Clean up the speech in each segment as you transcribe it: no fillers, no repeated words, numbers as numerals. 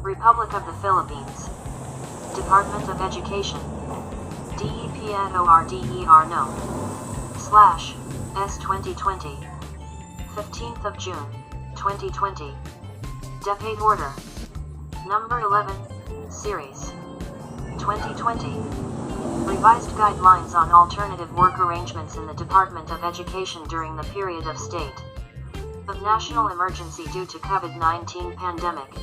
Republic of the Philippines. Department of Education. DepEd ORDER No. /S 2020. 15th of June, 2020. DepEd Order. Number 11, Series. 2020. Revised Guidelines on Alternative Work Arrangements in the Department of Education during the period of state of national emergency due to COVID-19 pandemic.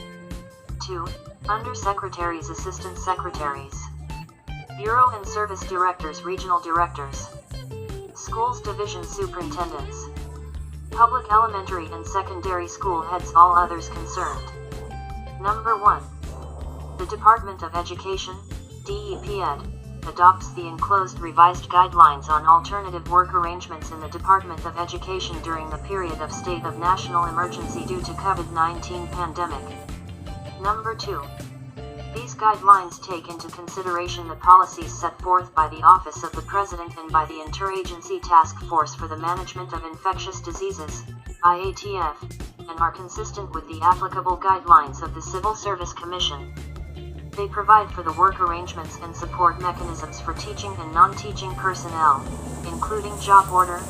2. Undersecretaries, Assistant Secretaries, Bureau and Service Directors, Regional Directors, Schools Division Superintendents, Public Elementary and Secondary School Heads, all others concerned. Number 1. The Department of Education, DepEd, adopts the enclosed revised guidelines on alternative work arrangements in the Department of Education during the period of state of national emergency due to COVID-19 pandemic. Number 2. These guidelines take into consideration the policies set forth by the Office of the President and by the Interagency Task Force for the Management of Infectious Diseases, IATF, and are consistent with the applicable guidelines of the Civil Service Commission. They provide for the work arrangements and support mechanisms for teaching and non-teaching personnel, including job order,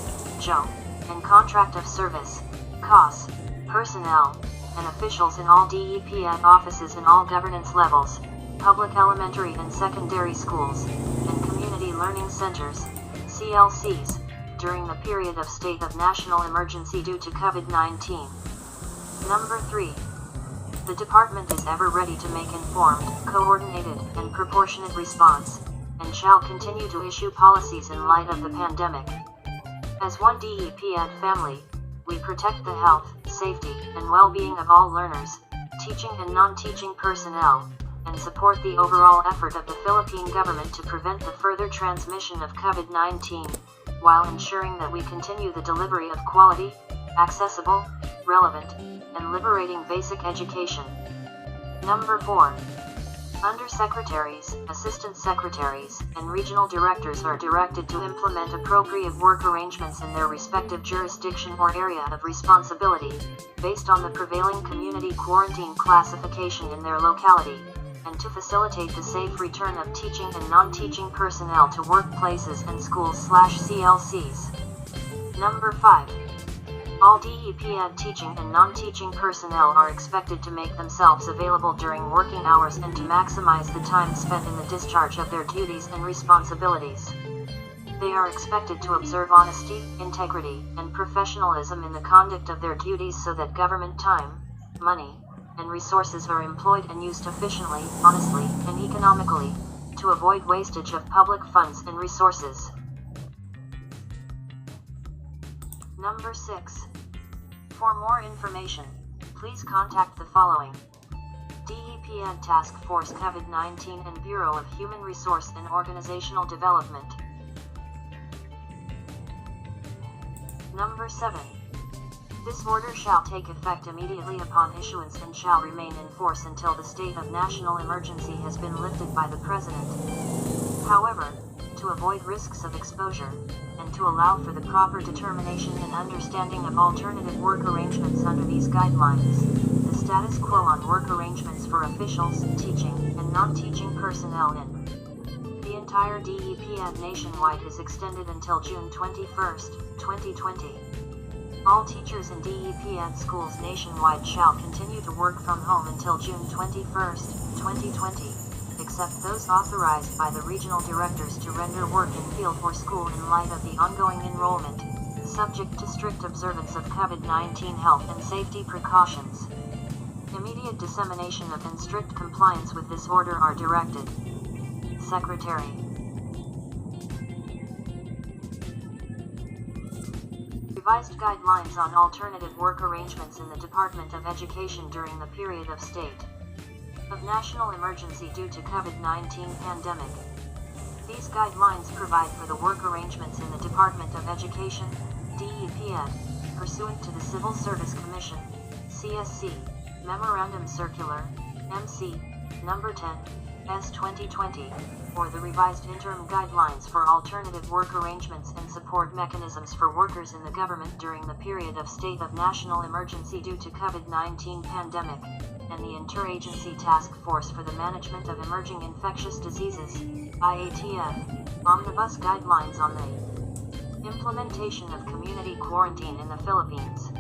JO, and contract of service, COS, personnel, and officials in all DepEd offices in all governance levels, public elementary and secondary schools, and community learning centers, CLCS, during the period of state of national emergency due to COVID-19. Number 3. The Department is ever ready to make informed, coordinated, and proportionate response, and shall continue to issue policies in light of the pandemic. As one DepEd family, we protect the health, safety, and well-being of all learners, teaching and non-teaching personnel, and support the overall effort of the Philippine government to prevent the further transmission of COVID-19, while ensuring that we continue the delivery of quality, accessible, relevant, and liberating basic education. Number 4. Undersecretaries, Assistant Secretaries, and Regional Directors are directed to implement appropriate work arrangements in their respective jurisdiction or area of responsibility, based on the prevailing community quarantine classification in their locality, and to facilitate the safe return of teaching and non-teaching personnel to workplaces and schools/CLCs. Number 5. All DepEd teaching and non-teaching personnel are expected to make themselves available during working hours and to maximize the time spent in the discharge of their duties and responsibilities. They are expected to observe honesty, integrity, and professionalism in the conduct of their duties so that government time, money, and resources are employed and used efficiently, honestly, and economically, to avoid wastage of public funds and resources. Number 6. For more information, please contact the following: DepEd Task Force COVID-19 and Bureau of Human Resource and Organizational Development. Number 7. This order shall take effect immediately upon issuance and shall remain in force until the state of national emergency has been lifted by the President. However, to avoid risks of exposure, and to allow for the proper determination and understanding of alternative work arrangements under these guidelines, the status quo on work arrangements for officials, teaching, and non-teaching personnel in the entire DepEd nationwide is extended until June 21, 2020. All teachers in DepEd schools nationwide shall continue to work from home until June 21, 2020. Except those authorized by the regional directors to render work in field or school in light of the ongoing enrollment, subject to strict observance of COVID-19 health and safety precautions. Immediate dissemination of and strict compliance with this order are directed. Secretary. Revised guidelines on alternative work arrangements in the Department of Education during the period of state of national emergency due to COVID-19 pandemic. These guidelines provide for the work arrangements in the Department of Education, DepEd, pursuant to the Civil Service Commission, CSC, Memorandum Circular, MC, Number 10, S 2020, or the revised interim guidelines for alternative work arrangements and support mechanisms for workers in the government during the period of state of national emergency due to COVID-19 pandemic, and the Interagency Task Force for the Management of Emerging Infectious Diseases, IATF, Omnibus Guidelines on the implementation of community quarantine in the Philippines.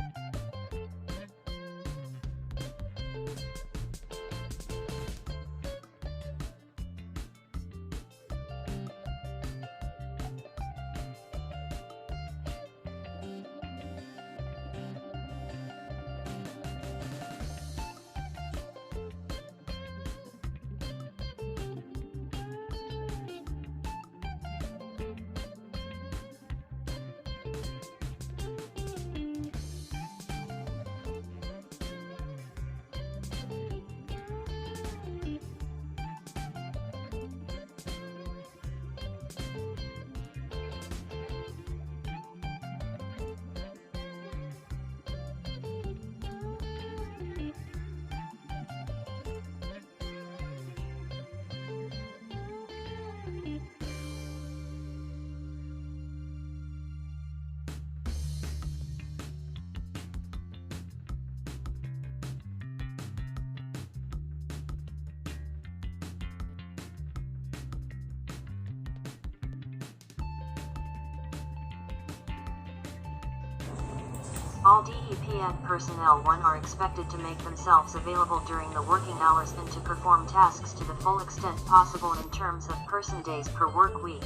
All DepEd personnel are expected to make themselves available during the working hours and to perform tasks to the full extent possible in terms of person days per work week.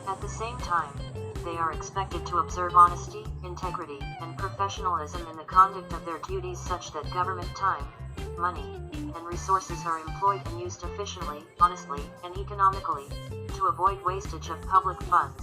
At the same time, they are expected to observe honesty, integrity, and professionalism in the conduct of their duties such that government time, money, and resources are employed and used efficiently, honestly, and economically, to avoid wastage of public funds.